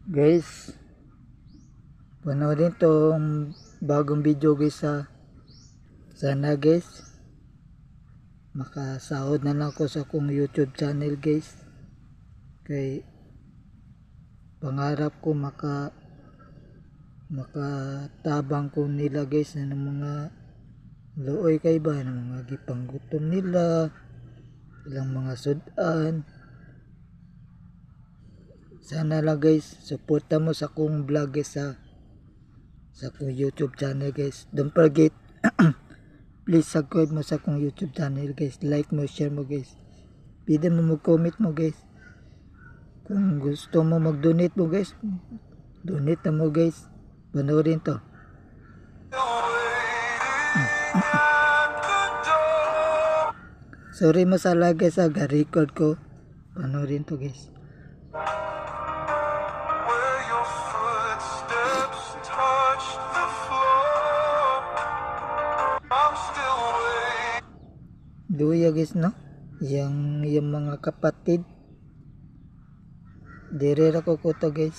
Guys, panoorin tong bagong video guys ha. Sana guys makasahod na lang ko sa akong YouTube channel guys. Kay pangarap ko makatabang ko nila guys ng mga luoy kay ba ng mga gipanggutom nila, ilang mga sudan. Sana lang guys, suporta mo sa akong vlog guys ha, sa akong YouTube channel guys. Don't forget, please subscribe mo sa akong YouTube channel guys. Like mo, share mo guys. Pwede mo mag-comment mo guys. Kung gusto mo mag-donate mo guys, donate na mo guys. Panoorin to. Sorry masala guys ha, ga-record ko. Panoorin to guys. Luya guys no, yung mga kapatid dire ra ko to guys.